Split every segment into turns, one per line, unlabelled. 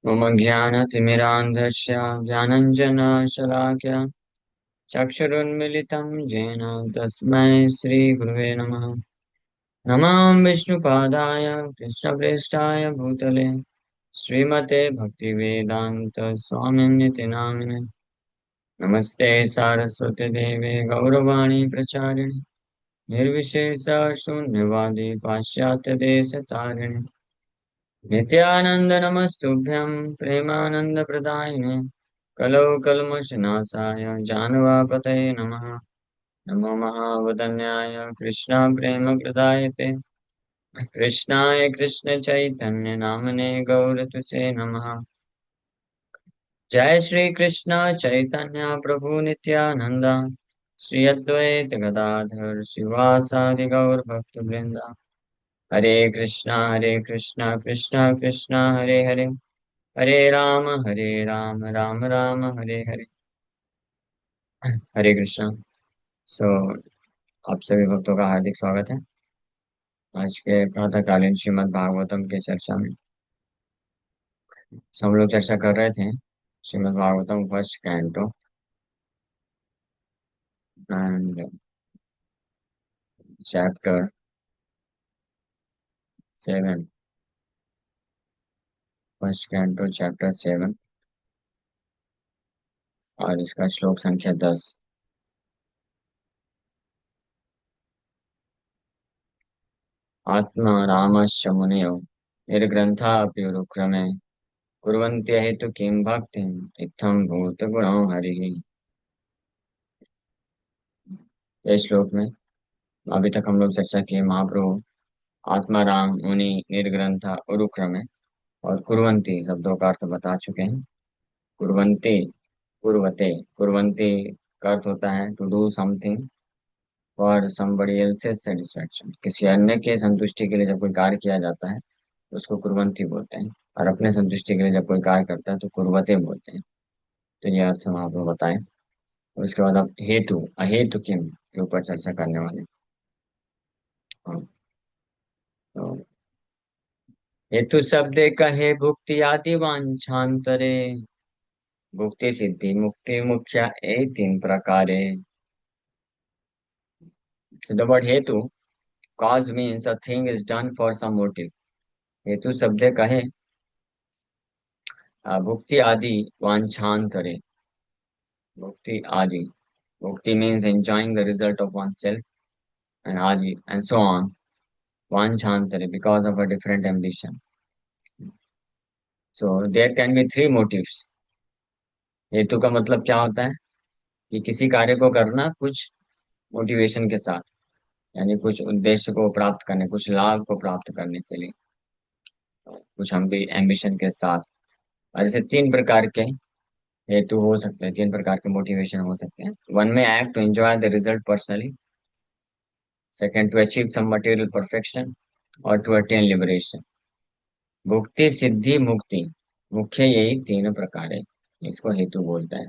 मम ज्ञानतिमिरान्धस्य ज्ञानञ्जनशलाकया चक्षुरुन्मिलितं येन तस्मै श्रीगुरुवे नमः। नमामि विष्णुपादाय कृष्णप्रेष्ठाय भूतले श्रीमते भक्तिवेदान्त स्वामिन्निति नामिने। नमस्ते सारस्वती देवे गौरवाणी प्रचारिणे निर्विशेष शून्यवादी पाश्चात्यदेशतारिणे नित्यानंद नमस्तुभ्यं प्रेमानंदप्रदायिने कलौ कल्मषनाशाय जानवापतये नमः। नमो महावदन्याय कृष्ण प्रेम प्रदायते कृष्णाय कृष्ण चैतन्य नामने गौरतुसे नमः। जय श्री कृष्ण चैतन्य प्रभु नित्यानंद श्री अद्वैत गदाधर शिवासादि गौर भक्त वृंदा। हरे कृष्णा कृष्णा कृष्णा हरे हरे हरे राम राम राम हरे हरे। हरे कृष्णा। सो आप सभी भक्तों का हार्दिक स्वागत है आज के प्रातःकालीन श्रीमद् भागवतम के चर्चा में। हम लोग चर्चा कर रहे थे Shrimad Bhagavatam first canto and chapter 7। First canto chapter 7 और इसका श्लोक संख्या 10। आत्मा रामश्च मुनयो निर्ग्रंथा अपि रुक्रमे कुर्वन्ति हेतु किं भक्तिं इत्थं भूतगुणो हरिः। इस श्लोक में अभी तक हम लोग चर्चा किए महाप्रभु आत्माराम मुनि निर्ग्रंथ उरुक्रम और कुर्वन्ति शब्दों का अर्थ बता चुके हैं। कुर्वन्ति कुर्वते कुर्वन्ति का अर्थ होता है to do something for somebody else's satisfaction. किसी अन्य के संतुष्टि के लिए जब कोई कार्य किया जाता है तो उसको कुर्वन्ति बोलते हैं, और अपने संतुष्टि के लिए जब कोई कार्य करता है तो कुर्वते बोलते हैं। तो ये अर्थ हम आपको बताएं। और उसके बाद आप हेतु अहेतु किम के ऊपर चर्चा करने वाले हैं। हाँ, तो हेतु शब्द कहे भुक्ति आदि वांछांतरे भुक्ति सिद्धि मुक्ति मुख्या ए तीन प्रकारे। So the word hetu, cause means a thing is done for some motive. हेतु शब्द कहे भुक्ति आदि वांछांतरे। भुक्ति आदि, भुक्ति means enjoying the result of oneself, and adi and so on. Vanchantere because of a different ambition. So there can be three motives. हेतु का मतलब क्या होता है कि किसी कार्य को करना कुछ मोटिवेशन के साथ, यानी कुछ उद्देश्य को प्राप्त करने, कुछ लाभ को प्राप्त करने के लिए, कुछ हम भी एम्बिशन के साथ। और ऐसे तीन प्रकार के हेतु हो सकते हैं, तीन प्रकार के मोटिवेशन हो सकते हैं। वन में act to enjoy the result personally, second to achieve some material perfection, और टू अटेन लिबरेशन। भुक्ति सिद्धि मुक्ति मुख्य यही तीनों प्रकार है, इसको हेतु बोलता है।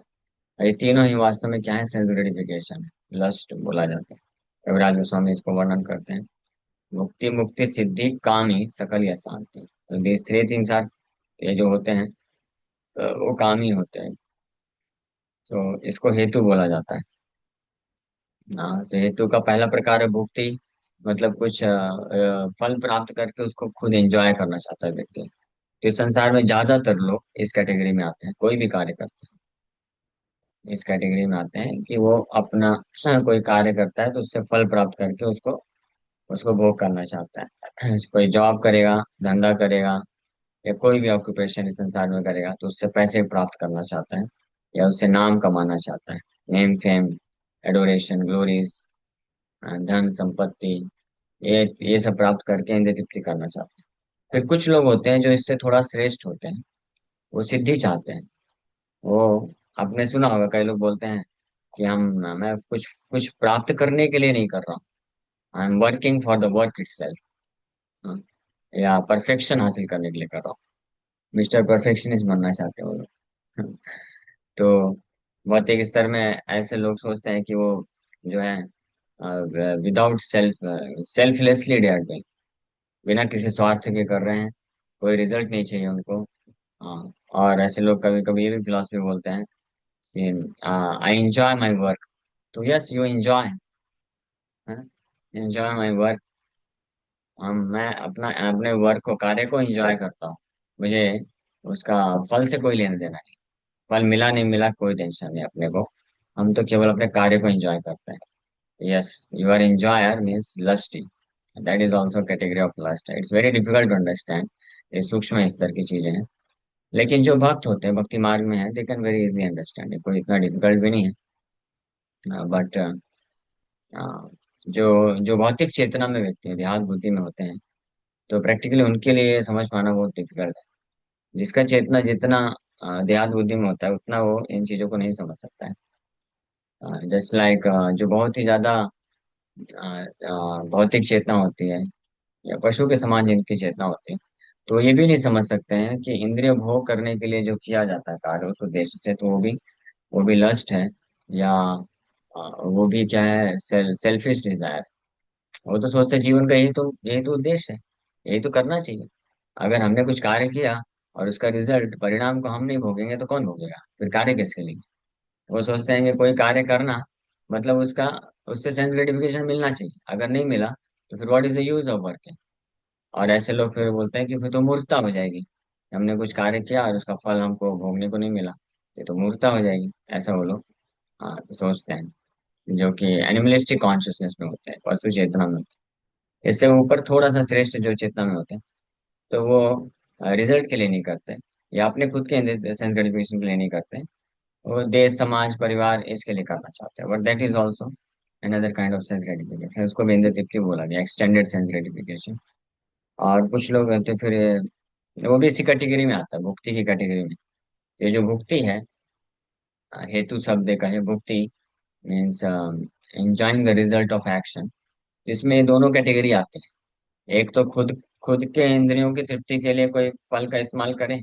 और ये तीनों ही वास्तव में क्या है? सेल्फ ग्रेटिफिकेशन है, लस्ट बोला जाता है। कविराज गोस्वामी इसको वर्णन करते हैं। मुक्ति मुक्ति सिद्धि काम ही सकल या शांति, तो these three things are, ये जो होते हैं वो काम ही होते हैं। तो इसको हेतु बोला जाता है। हाँ, तो हेतु का पहला प्रकार है भुक्ति, मतलब कुछ फल प्राप्त करके उसको खुद एंजॉय करना चाहता है व्यक्ति। तो इस संसार में ज्यादातर लोग इस कैटेगरी में आते हैं, कोई भी कार्य करते हैं इस कैटेगरी में आते हैं कि वो अपना कोई कार्य करता है तो उससे फल प्राप्त करके उसको उसको भोग करना चाहता है। कोई जॉब करेगा, धंधा करेगा, या कोई भी ऑक्यूपेशन इस संसार में करेगा तो उससे पैसे प्राप्त करना चाहता है, या उससे नाम कमाना चाहता है। नेम फेम एडोरेशन ग्लोरीज, धन संपत्ति, ये सब प्राप्त करके इंद्रिय तृप्ति करना चाहते हैं। फिर कुछ लोग होते हैं जो इससे थोड़ा श्रेष्ठ होते हैं, वो सिद्धि चाहते हैं। वो, आपने सुना होगा कई लोग बोलते हैं कि हम मैं कुछ कुछ प्राप्त करने के लिए नहीं कर रहा हूँ, I am working for the work itself, या परफेक्शन हासिल करने के लिए कर रहा हूँ। मिस्टर परफेक्शनिस्ट बनना चाहते हैं वो लोग। तो भौतिक स्तर में ऐसे लोग सोचते हैं कि वो जो है without selflessly they are doing, बिना किसी स्वार्थ के कर रहे हैं, कोई रिजल्ट नहीं चाहिए उनको। हाँ, और ऐसे लोग कभी कभी ये भी फिलोसफी बोलते हैं कि आई एंजॉय माई वर्क। तो yes, you enjoy, enjoy my work. मैं अपना अपने वर्क को, कार्य को एंजॉय करता हूँ। मुझे उसका फल से कोई लेना देना नहीं। फल मिला नहीं मिला कोई टेंशन नहीं अपने को। हम तो केवल अपने कार्य को एंजॉय करते हैं। Yes, you are enjoyer means lusty. That is also category of lust. It's very difficult to understand. ये सूक्ष्म स्तर की चीजें हैं। लेकिन जो भक्त होते हैं, भक्ति मार्ग में है, they can very easily understand. कोई इतना डिफिकल्ट भी नहीं है। बट जो जो भौतिक चेतना में व्यक्ति है, देहात बुद्धि में होते हैं, तो प्रैक्टिकली उनके लिए ये समझ पाना बहुत डिफिकल्ट है। जिसका चेतना जितना देहात बुद्धि में होता है, उतना वो इन चीजों को नहीं समझ सकता है। जस्ट लाइक जो बहुत ही ज्यादा भौतिक चेतना होती है, या पशु के समान जिनकी चेतना होती है, तो ये भी नहीं समझ सकते हैं कि इंद्रिय भोग करने के लिए जो किया जाता है कार्य उस उद्देश्य से, तो वो भी लस्ट है, या वो भी क्या है, सेल्फिश डिजायर। वो तो सोचते हैं जीवन का यही तो उद्देश्य है, यही तो करना चाहिए। अगर हमने कुछ कार्य किया और उसका रिजल्ट, परिणाम को हम नहीं भोगेंगे तो कौन भोगेगा, फिर कार्य किसके लिए। वो सोचते हैं कि कोई कार्य करना मतलब उसका, उससे सेंस ग्रेटिफिकेशन मिलना चाहिए। अगर नहीं मिला तो फिर what is the use of working. और ऐसे लोग फिर बोलते हैं कि फिर तो मूर्खता हो जाएगी। हमने कुछ कार्य किया और उसका फल हमको भोगने को नहीं मिला, ये तो मूर्खता हो जाएगी, ऐसा वो लोग सोचते हैं। जो कि एनिमलिस्टिक कॉन्शियसनेस में होते हैं, पशु चेतना में होते हैं। इससे ऊपर थोड़ा सा श्रेष्ठ जो चेतना में होते हैं, तो वो रिजल्ट के लिए नहीं करते, या अपने खुद के सेंस ग्रेटिफिकेशन के लिए नहीं करते। वो देश, समाज, परिवार, इसके लिए करना चाहते हैं। But that is also another kind of sense gratification. उसको भी इंद्र तृप्ति बोला गया, एक्सटेंडेड सेंस ग्रेटिफिकेशन। और कुछ लोग होते हैं फिर वो भी इसी कैटेगरी में आता है, भुक्ति की कैटेगरी में। ये जो भुक्ति है, हेतु शब्द का है भुक्ति, means enjoying the result of action. इसमें दोनों कैटेगरी आते हैं। एक तो खुद खुद के इंद्रियों की तृप्ति के लिए कोई फल का इस्तेमाल करें,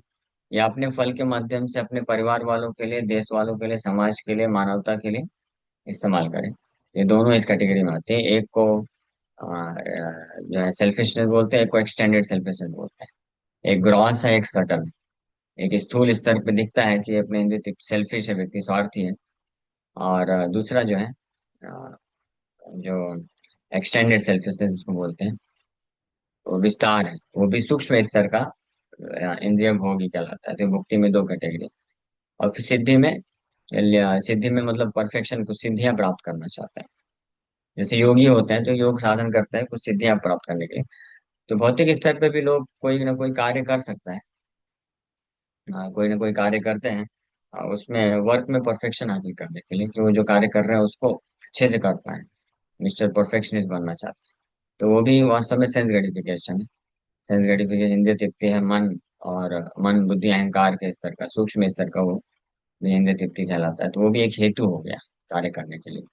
या अपने फल के माध्यम से अपने परिवार वालों के लिए, देश वालों के लिए, समाज के लिए, मानवता के लिए इस्तेमाल करें। ये दोनों इस कैटेगरी में आते हैं। एक को जो है सेल्फिशनेस बोलते हैं, एक को एक्सटेंडेड सेल्फिशनेस बोलते हैं। एक ग्रॉस है, एक सटल है। एक स्थूल स्तर पे दिखता है कि अपने इंद्रिय सेल्फिश है व्यक्ति, स्वार्थी है। और दूसरा जो है अ, जो एक्सटेंडेड सेल्फिशनेस उसको बोलते हैं, वो विस्तार है, वो भी सूक्ष्म स्तर का इंद्रिय भोग ही कहलाता है। तो मुक्ति में दो कैटेगरी। और फिर सिद्धि में मतलब परफेक्शन, कुछ सिद्धियां प्राप्त करना चाहता है। जैसे योगी होते हैं तो योग साधन करते हैं कुछ सिद्धियां प्राप्त करने के लिए। तो भौतिक स्तर पे भी लोग कोई ना कोई कार्य कर सकता है। कोई ना कोई कार्य करते हैं उसमें वर्क में परफेक्शन हासिल करने के लिए, कि वो जो कार्य कर रहे हैं उसको अच्छे से कर पाए। मिस्टर परफेक्शनिस्ट बनना चाहते हैं। तो वो भी वास्तव में सेंस ग्रेटिफिकेशन है। सेंस ग्रेटिफिकेशन इंद्रिय तृप्ति है, मन और मन बुद्धि अहंकार के स्तर का, सूक्ष्म स्तर का, वो इंद्रिय तृप्ति कहलाता है। तो वो भी एक हेतु हो गया कार्य करने के लिए।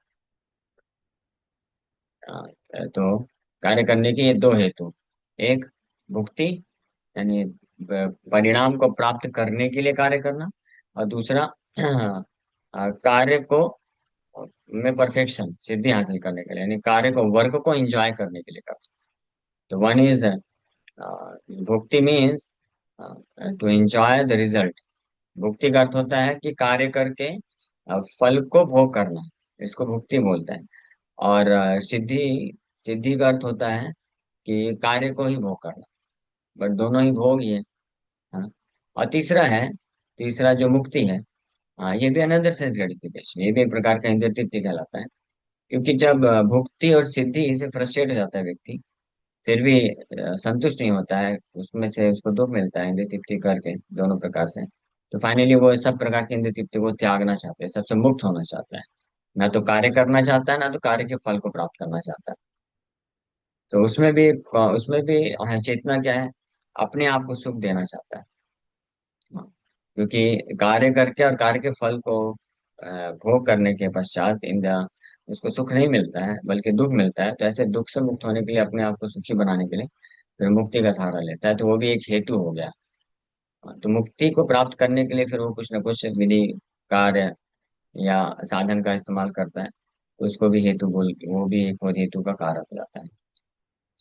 तो कार्य करने के ये दो हेतु, एक भुक्ति, यानी परिणाम को प्राप्त करने के लिए कार्य करना, और दूसरा कार्य को में परफेक्शन, सिद्धि हासिल करने के लिए, यानी कार्य को, वर्क को एंजॉय करने के लिए करना। तो वन इज भुक्ति means to enjoy the result. भुक्ति का अर्थ होता है कि कार्य करके फल को भोग करना, इसको भुक्ति बोलते हैं। और सिद्धि, सिद्धि का अर्थ होता है कि कार्य को ही भोग करना। बट दोनों ही भोग ही है। हाँ। और तीसरा जो मुक्ति है, ये भी अनदर सेंस ग्रेटिफिकेशन, ये भी एक प्रकार का इंद्रिय तृप्ति कहलाता है। क्योंकि जब भुक्ति और सिद्धि से फ्रस्ट्रेट हो जाता है व्यक्ति, फिर भी संतुष्ट नहीं होता है, उसमें से उसको दुख मिलता है इंद्रिय तृप्ति करके दोनों प्रकार से। तो फाइनली वो सब प्रकार की इंद्रिय तृप्ति को त्यागना चाहते हैं, सबसे मुक्त होना चाहता है। ना तो कार्य करना चाहता है, ना तो कार्य के फल को प्राप्त करना चाहता है। तो उसमें भी चेतना क्या है, अपने आप को सुख देना चाहता है। हाँ। क्योंकि कार्य करके और कार्य के फल को भोग करने के पश्चात इंद्र उसको सुख नहीं मिलता है, बल्कि दुख मिलता है। तो ऐसे दुख से मुक्त होने के लिए, अपने आप को सुखी बनाने के लिए फिर मुक्ति का सहारा लेता है। तो वो भी एक हेतु हो गया। तो मुक्ति को प्राप्त करने के लिए फिर वो कुछ न कुछ विधि, कार्य या साधन का इस्तेमाल करता है। तो उसको भी हेतु बोल, वो भी एक हेतु का कारक हो जाता है।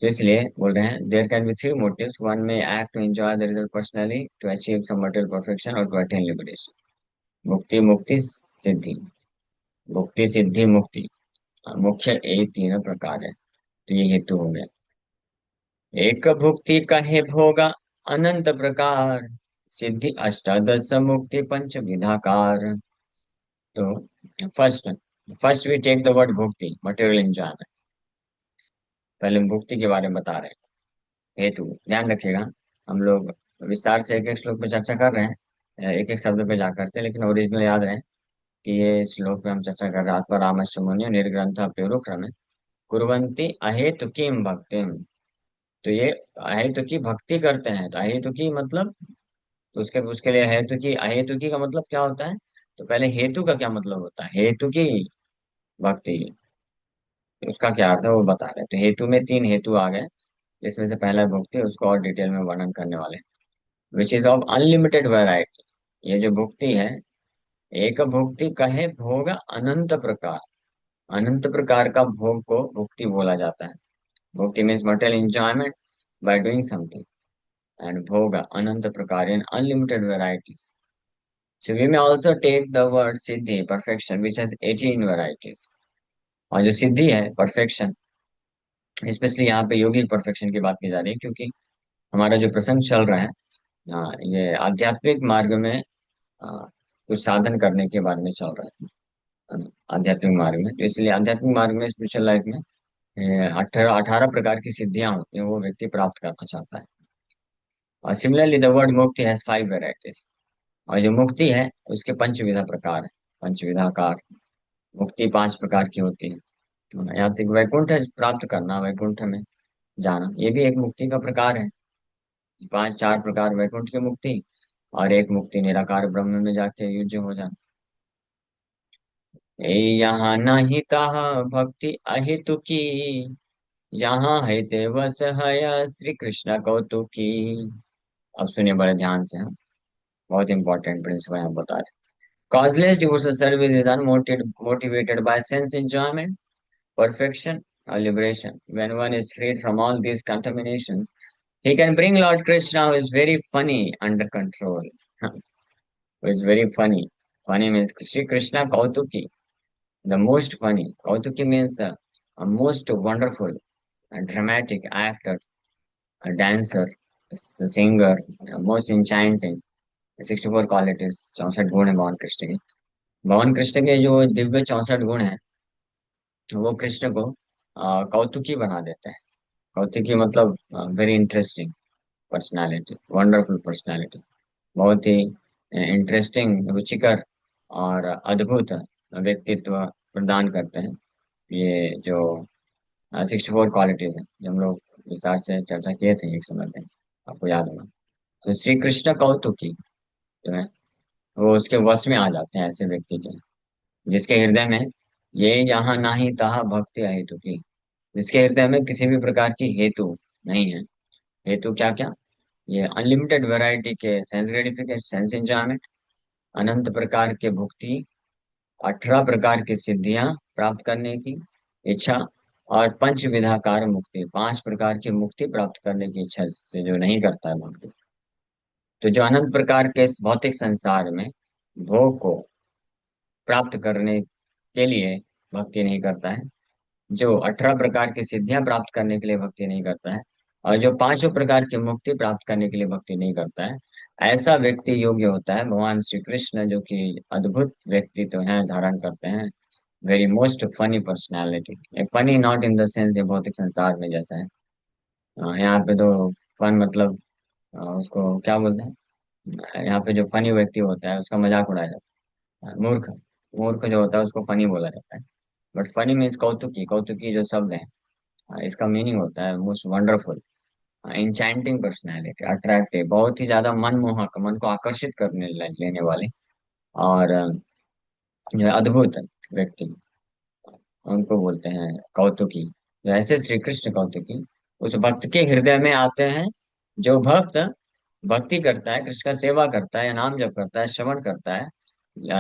तो इसलिए बोल रहे हैं there can be three motives, one में act to enjoy the result personally, to achieve some material perfection, और टू अटेन लिबरेशन। मुक्ति, मुक्ति सिद्धि। भुक्ति, सिद्धि, मुक्ति। मुख्य ये तीन प्रकार है। तो ये हेतु हो गया। एक भुक्ति कहे भोगा अनंत प्रकार, सिद्धि अष्टादश मुक्ति पंच विधाकार। तो first first we take the word भुक्ति, मटेरियल एंजॉयमेंट। पहले हम भुक्ति के बारे में बता रहे हैं। हेतु ध्यान रखिएगा, हम लोग विस्तार से एक एक श्लोक पे चर्चा कर रहे हैं, एक एक शब्द पे जा करते हैं, लेकिन ओरिजिनल याद रहे कि ये श्लोक पे हम चर्चा कर रहे हैं। आत्मा रामस्य मुनियो निर्ग्रंथ प्योरुक्रमे कुर्वन्ति अहेतुकीम भक्तिम। तो ये अहेतु की भक्ति करते हैं। तो अहेतु की मतलब, तो उसके उसके लिए हेतु की, अहेतु की का मतलब क्या होता है? तो पहले हेतु का क्या मतलब होता है, हेतु की भक्ति, उसका क्या अर्थ है वो बता रहे हैं। तो हेतु में तीन हेतु आ गए, जिसमें से पहला है भुक्ति, उसको और डिटेल में वर्णन करने वाले, which is of unlimited variety. ये जो भुक्ति है, एक भुक्ति कहे भोग अनंत प्रकार, अनंत प्रकार का भोग को भुक्ति बोला जाता है। भुक्ति means material enjoyment by doing something, and भोग अनंत प्रकार in unlimited varieties. So we may also take the word siddhi, perfection, which has 18 varieties. और जो सिद्धि है, परफेक्शन, स्पेशली यहाँ पे योगिक परफेक्शन की बात की जा रही है, क्योंकि हमारा जो प्रसंग चल रहा है, ये आध्यात्मिक मार्ग में कुछ साधन करने के बारे में चल रहा है। आध्यात्मिक मार्ग में, तो इसलिए आध्यात्मिक मार्ग में, स्पिरिचुअल लाइफ में 18 प्रकार की सिद्धियां होती हैं, वो व्यक्ति प्राप्त करना चाहता है। और सिमिलरली द वर्ड मुक्ति हैज 5 varieties। और जो मुक्ति है उसके पंचविधा प्रकार है, पंचविधाकार। मुक्ति 5 प्रकार की होती है। यहाँ तक वैकुंठ प्राप्त करना, वैकुंठ में जाना, ये भी एक मुक्ति का प्रकार है। पांच, 4 प्रकार वैकुंठ की मुक्ति, और एक मुक्ति निराकार ब्रह्म में जाके युज्य हो जाना। यहाँ नहीं तहाँ भक्ति अहेतु की, यहाँ है ते बस है श्री कृष्ण कौतुकी। अब सुनिए बड़े ध्यान से, हम बहुत इंपॉर्टेंट प्रिंसिपल यहाँ बता रहे हैं। Causeless devotional service is motivated by sense enjoyment, perfection, or liberation. When one is freed from all these contaminations, he can bring Lord Krishna, who is very funny, under control. Who is very funny. Funny means Shri Krishna Kautuki, the most funny. Kautuki means a most wonderful, a dramatic actor, a dancer, a singer, most enchanting. 64 qualities, 64 गुण है भगवान कृष्ण के। भगवान कृष्ण के जो दिव्य 64 गुण हैं, वो कृष्ण को कौतुकी बना देते हैं। कौतुकी मतलब very interesting personality, wonderful personality, बहुत ही इंटरेस्टिंग, रुचिकर और अद्भुत व्यक्तित्व प्रदान करते हैं। ये जो 64 क्वालिटीज हैं, जो हम लोग विस्तार से चर्चा किए थे एक समय पे, आपको याद होगा। तो श्री कृष्ण कौतुकी जो है, वो उसके वश में आ जाते हैं ऐसे व्यक्ति के, जिसके हृदय में ये यहाँ नाही तहाँ भक्ति अहेतु की, जिसके हृदय में किसी भी प्रकार की हेतु नहीं है। हेतु क्या क्या? ये अनलिमिटेड वैरायटी के सेंस ग्रेटिफिकेशन, सेंस एंजॉयमेंट, अनंत प्रकार के भुक्ति, 18 प्रकार की सिद्धियां प्राप्त करने की इच्छा, और पंच विधाकार मुक्ति, 5 प्रकार की मुक्ति प्राप्त करने की इच्छा से जो नहीं करता है भक्ति। तो जो अनंत प्रकार के इस भौतिक संसार में भोग को प्राप्त करने के लिए भक्ति नहीं करता है, जो 18 प्रकार की सिद्धियां प्राप्त करने के लिए भक्ति नहीं करता है, और जो पांचों प्रकार की मुक्ति प्राप्त करने के लिए भक्ति नहीं करता है, ऐसा व्यक्ति योग्य होता है भगवान श्री कृष्ण, जो कि अद्भुत व्यक्तित्व है, धारण करते हैं। Very most funny personality. Funny not in the sense ये भौतिक संसार में जैसा है। यहाँ पे तो फन मतलब उसको क्या बोलते हैं, यहाँ पे जो फनी व्यक्ति होता है उसका मजाक उड़ाया जाता है। मूर्ख, मूर्ख जो होता है उसको फनी बोला जाता है। बट फनी मीन्स कौतुकी, कौतुकी जो शब्द है, इसका मीनिंग होता है most wonderful, enchanting personality, attractive, बहुत ही ज्यादा मनमोहक, मन को आकर्षित करने लेने वाले, और जो है अद्भुत व्यक्ति, उनको बोलते हैं कौतुकी। जो ऐसे श्री कृष्ण कौतुकी उस भक्त के हृदय में आते हैं, जो भक्त भक्ति करता है, कृष्ण का सेवा करता है, या नाम जप करता है, श्रवण करता है,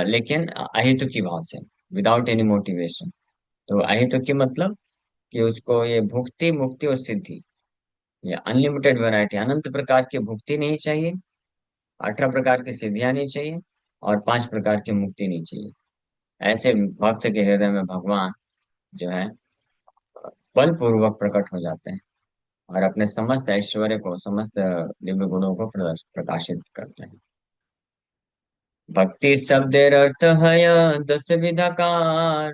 लेकिन अहेतुकी भाव से, विदाउट एनी मोटिवेशन। तो अहेतुकी मतलब कि उसको ये भुक्ति, मुक्ति और सिद्धि, ये अनलिमिटेड वैरायटी, अनंत प्रकार की भुक्ति नहीं चाहिए, 18 प्रकार की सिद्धियां नहीं चाहिए, और 5 प्रकार की मुक्ति नहीं चाहिए। ऐसे भक्त के हृदय में भगवान जो है बलपूर्वक प्रकट हो जाते हैं और अपने समस्त ऐश्वर्य को, समस्त दिव्य गुणों को प्रकाशित करते हैं। भक्ति शब्देर अर्थ है 10 विधाकार,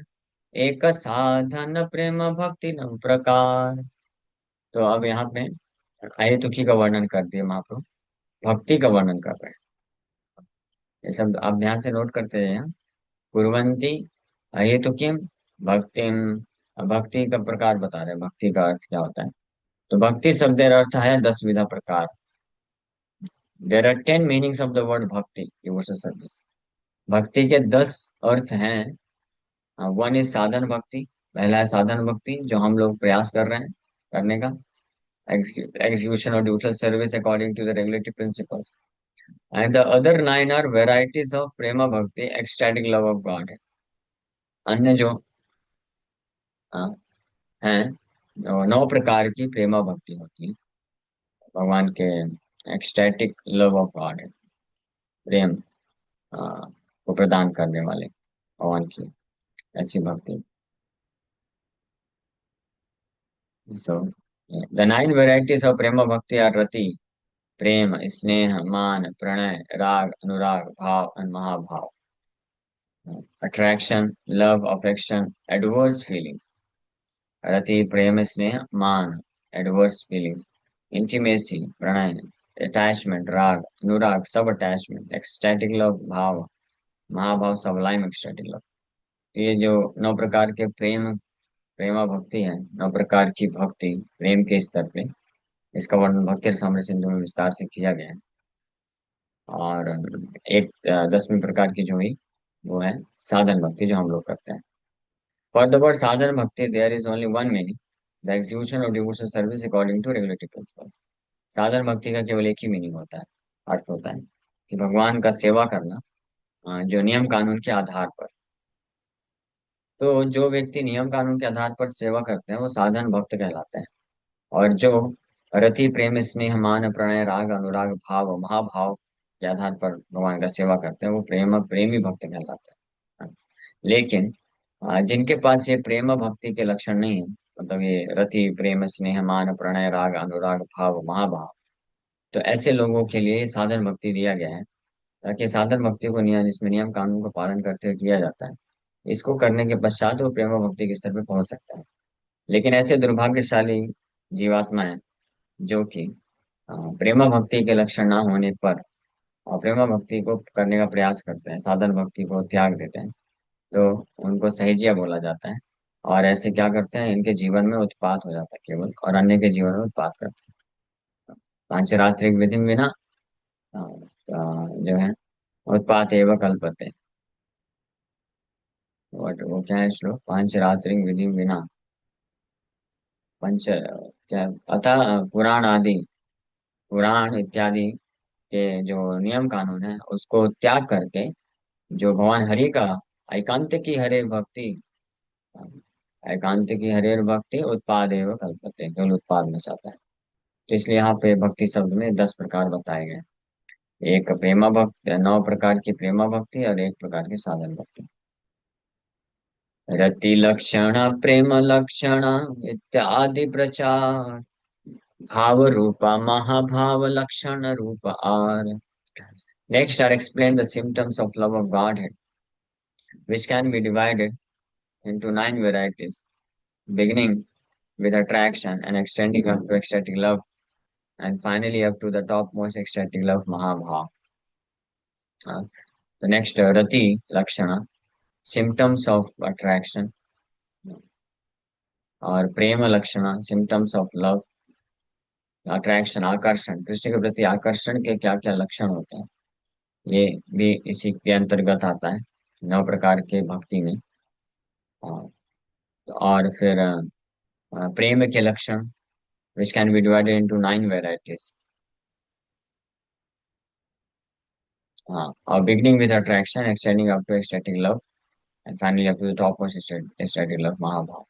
एक साधन प्रेम भक्ति नौ प्रकार। तो अब यहाँ पे अहेतुकी का वर्णन कर दिया महाप्रभु, भक्ति का वर्णन कर रहे हैं। ये सब आप ध्यान से नोट करते हैं। कुर्वन्ति अहेतुकीम भक्तिम। अब भक्ति का प्रकार बता रहे हैं, भक्ति का अर्थ क्या होता है। तो भक्ति शब्द अर्थ है 10 विधा प्रकार। There are 10 meanings of the word bhakti, devotional service. भक्ति के 10 अर्थ हैं। वन इज साधन भक्ति, पहला है साधन भक्ति जो हम लोग प्रयास कर रहे हैं करने का, execution or devotional service according to the regulative principles. And the other 9 are varieties of prema bhakti, ecstatic love of God. अन्य जो अ, हैं, 9 प्रकार की प्रेमा भक्ति होती है भगवान के, एक्सटैटिक लव ऑफ गॉड है, प्रेम को प्रदान करने वाले भगवान की ऐसी भक्ति। सो द 9 वेराइटीज ऑफ प्रेम भक्ति आर रति, प्रेम, स्नेह, मान, प्रणय, राग, अनुराग, भाव एंड महाभाव। Attraction, love, affection, adverse feelings. रति प्रेम स्नेह मान, एडवर्स फीलिंग्स, इंटीमेसी प्रणय, अटैचमेंट राग, अनुराग सब अटैचमेंट, एक्सटैटिक लव भाव, महाभाव सबलाइम एक्सटैटिक लव। ये जो 9 प्रकार के प्रेमा भक्ति है, 9 प्रकार की भक्ति प्रेम के स्तर पे, इसका वर्णन भक्ति रसामृत सिंधु में विस्तार से किया गया है। और एक 10वीं प्रकार की जो हुई वो है साधन भक्ति जो हम लोग करते हैं। For the word sadhan bhakti there is only one meaning, the execution of devotional service according to regulatory principles. साधन भक्ति का केवल एक ही मीनिंग होता है, अर्थ होता है कि भगवान का सेवा करना जो नियम कानून के आधार पर। तो जो व्यक्ति नियम कानून के आधार पर सेवा करते हैं वो साधन भक्त कहलाते हैं। और जो रति प्रेम स्नेह मान प्रणय राग अनुराग भाव महाभाव के आधार पर भगवान का सेवा करते हैं वो प्रेमी भक्त कहलाते हैं। लेकिन जिनके पास ये प्रेम भक्ति के लक्षण नहीं है, मतलब ये रति प्रेम स्नेह मान प्रणय राग अनुराग भाव महाभाव, तो ऐसे लोगों के लिए साधन भक्ति दिया गया है, ताकि साधन भक्ति को नियम, जिसमें नियम कानून का पालन करते हुए किया जाता है, इसको करने के पश्चात वो प्रेम भक्ति के स्तर पर पहुंच सकता है। लेकिन ऐसे दुर्भाग्यशाली जीवात्मा है जो कि प्रेम भक्ति के लक्षण ना होने पर और प्रेम भक्ति को करने का प्रयास करते हैं, साधन भक्ति को त्याग देते हैं, तो उनको सहेजिया बोला जाता है। और ऐसे क्या करते हैं, इनके जीवन में उत्पात हो जाता है केवल, और अन्य के जीवन में उत्पात करते हैं। पांचरात्रिक विधि बिना जो है उत्पात एवं कल्पते। वो क्या है श्लोक, पांचरात्रिक विधि बिना पंच क्या, अतः पुराण आदि, पुराण इत्यादि के जो नियम कानून है उसको त्याग करके जो भगवान हरि का एकांत की हरे भक्ति, एकांत की हरे भक्ति उत्पाद एवं कल्पते, केवल उत्पाद में चाहता है। तो इसलिए यहाँ पे भक्ति शब्द में 10 प्रकार बताए गए। एक प्रेमा भक्ति, 9 प्रकार की प्रेमा भक्ति और 1 प्रकार की साधन भक्ति। रति लक्षण प्रेम लक्षण इत्यादि प्रचार, भाव रूपा महाभाव लक्षण रूप are. Next are explain the symptoms of love of God, which can be divided into 9 varieties, beginning with attraction and extending up to ecstatic love, and finally up to the topmost ecstatic love, Mahabhav. The next, Rati Lakshana, symptoms of attraction, और प्रेम लक्षण, symptoms of love, attraction आकर्षण, कृष्ण के प्रति आकर्षण के क्या क्या लक्षण होते हैं, ये भी इसी के अंतर्गत आता है 9 प्रकार के भक्ति में। और फिर प्रेम के लक्षण, which can be divided into 9 varieties. Beginning with attraction, extending up to ecstatic love, and finally up to the topmost ecstatic love, Mahabhav.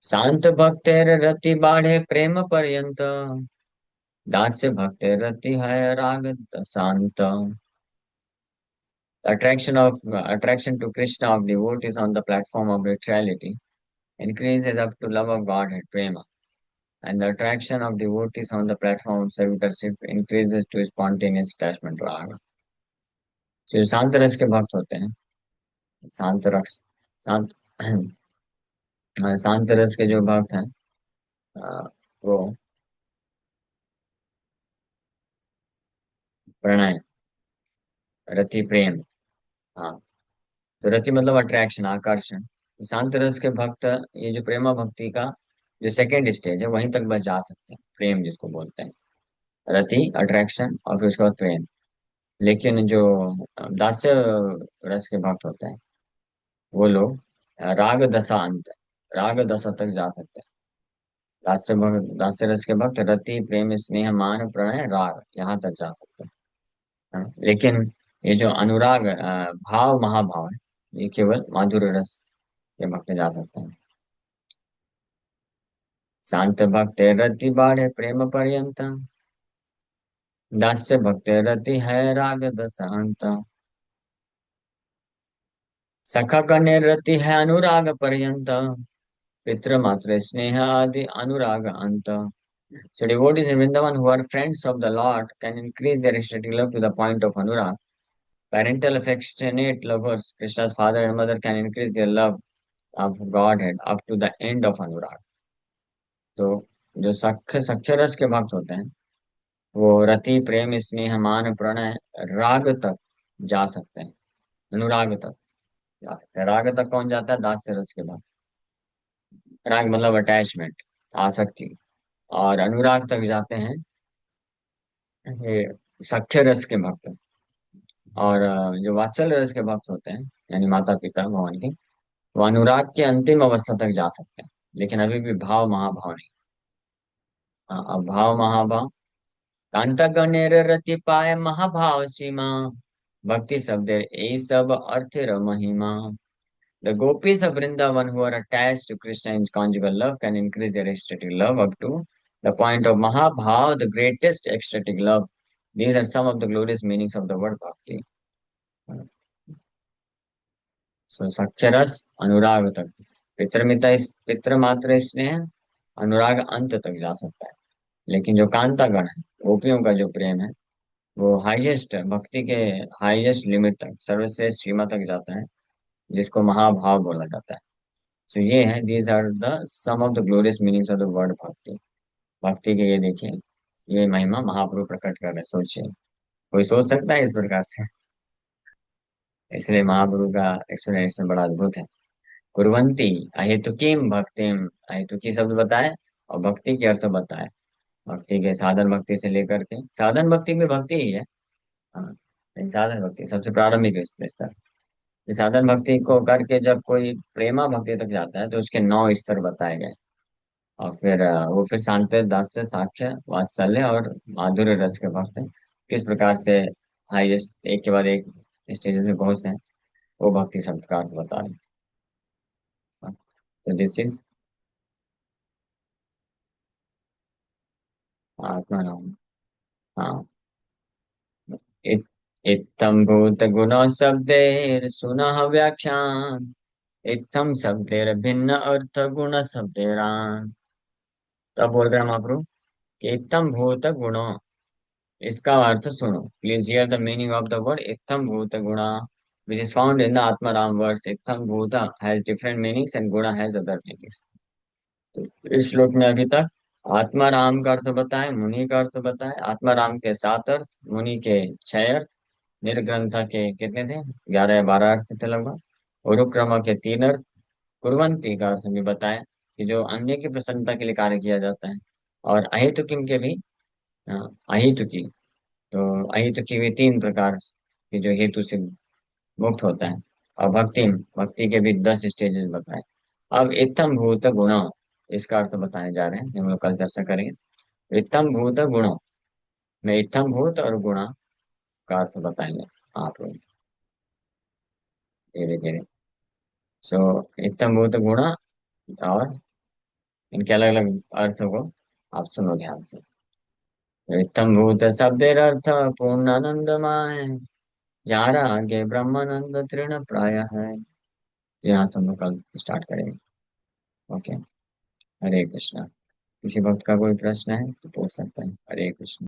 शांत भक्तेर रति बाढ़े प्रेम पर्यंत, दास्य भक्तेर रति है राग शांत. Attraction to Krishna of devotees on the platform of rituality increases up to love of Godhead, prema, and the attraction of devotees on the platform of servitorship increases to spontaneous attachment, raga. जो शांत रस के भक्त होते हैं, शांत रस, शांत शांत रस के जो भक्त हैं, वो प्रणय, रति, प्रेम. हाँ, तो रति मतलब अट्रैक्शन, आकर्षण. शांत रस के भक्त ये जो प्रेमा भक्ति का जो सेकेंड स्टेज है वहीं तक बस जा सकते हैं, प्रेम जिसको बोलते हैं. रति अट्रैक्शन और फिर उसके बाद प्रेम. लेकिन जो दास्य रस के भक्त होते हैं वो लोग राग दशा अंत, राग दशा तक जा सकते हैं. दास्य रस के भक्त रति, प्रेम, स्नेह, मान, प्रणय, राग यहाँ तक जा सकते हैं. हाँ, लेकिन ये जो अनुराग, भाव महाभाव है, ये केवल माधुर्य रस के भक्त जा सकते हैं. शांत भक्त रति बाढ़े प्रेम पर्यंत, दास्य भक्त रति है राग दशांत. सखा कन्या रति है अनुराग पर्यंत, पितृ मातृ स्नेह आदि अनुराग अंत. So devotees in Vrindavan who are friends of the Lord can increase their ecstatic love to the point of anurag. Parental affectionate lovers, Krishna's father and mother, can increase their love of Godhead up to the end of anurag. तो जो सख्य रस के भक्त होते हैं वो रति, प्रेम, स्नेह, मान, प्रणय, राग तक जा सकते हैं. अनुराग तक जा सकते हैं. राग तक कौन जाता है? दास्य रस के भक्त. राग मतलब अटैचमेंट, आसक्ति. और अनुराग तक जाते हैं ये सख्य रस के भक्त. और जो वात्सल्य रस के भक्त होते हैं यानी माता पिता भगवान के, वो अनुराग के अंतिम अवस्था तक जा सकते हैं, लेकिन अभी भी भाव महाभाव नहीं. हाँ, अब भाव महाभाव. कांता गणेर रति पाए महाभाव सीमा, भक्ति शब्द ए सब अर्थ र महिमा. The gopis of Vrindavan who are attached to Krishna in conjugal love can increase their ecstatic love up to the point of Mahabhav, the greatest ecstatic love. These are some of the glorious meanings of the word bhakti. So, Sakyaras, अनुराग तक. पितृमिता, पितृमात्र स्नेह, अनुराग अंत तक जा सकता है. लेकिन जो कांतागण है, गोपियों का जो प्रेम है, वो हाईएस्ट भक्ति के हाईएस्ट लिमिट तक, सर्वश्रेष्ठ सीमा तक जाता है, जिसको महाभाव बोला जाता है. सो ये है, these are the some of the glorious meanings of the word bhakti. भक्ति के ये देखिए, ये महिमा महाप्रभु प्रकट कर रहे हैं. सोचिए, कोई सोच सकता है इस प्रकार से? इसलिए महाप्रभु का एक्सप्लेनेशन बड़ा अद्भुत है. कुर्वंती अहेतुकीम भक्तिम, अहेतुकी शब्द बताए और भक्ति के अर्थ बताए. भक्ति के साधन भक्ति से लेकर के, साधन भक्ति में भक्ति ही है. हाँ, लेकिन साधन भक्ति सबसे प्रारंभिक स्तर. इस साधन भक्ति को करके जब कोई प्रेमा भक्ति तक जाता है तो उसके 9 स्तर बताए गए. और फिर वो फिर शांत, दास्य, साक्ष्य, वात्सल्य और माधुर्य रस के भक्त हैं. किस प्रकार से हाईएस्ट एक के बाद एक स्टेजेस में पहुंचते हैं, वो भक्ति शब्द का अर्थ बता रहे हैं. तो दिस इज आत्मा नाम. हाँ. इत- इत्थं भूत गुण शब्देर सुनः व्याख्यान, इत्थम शब्देर भिन्न अर्थ गुण शब्देरान. तब बोल रहे हैं महाप्रभु कि इत्थम भूत गुणो, इसका अर्थ सुनो. Please hear the meaning of the word इत्थम भूत गुणा, which is found in the Atmaram verse. इत्थम भूता has different meanings and guna has other meanings. तो इस श्लोक में अभी तक आत्माराम का अर्थ बताए, मुनि का अर्थ बताए. आत्माराम के 7 अर्थ, मुनि के 6 अर्थ, निर्ग्रंथ के कितने थे? 11 या 12 अर्थ थे लगभग. उरुक्रम के 3 अर्थ. कुर्वंती का अर्थ भी बताया कि जो अन्य की प्रसन्नता के लिए कार्य किया जाता है. और अहेतुकिम के भी, अहेतुकी, तो अहेतुकी भी 3 प्रकार की जो हेतु से मुक्त होता है. और भक्ति, भक्ति के भी 10 स्टेजेस बताए. अब इत्थम भूत गुण, इसका अर्थ बताने जा रहे हैं, हम लोग कल चर्चा करेंगे. इत्थम भूत गुण में इत्थम भूत और गुणा का अर्थ बताएंगे आप लोग धीरे धीरे. सो इत्थम भूत गुण और इनके अलग अलग अर्थों को आप सुनो ध्यान से। इत्थम भूत शब्देरर्थ पूर्णानंदमय, यारा आगे ब्रह्मानंद तृण प्राय है। तो यहाँ से हम लोग कल स्टार्ट करेंगे। ओके। हरे कृष्णा। किसी भक्त का कोई प्रश्न है तो पूछ सकते हैं। हरे कृष्णा।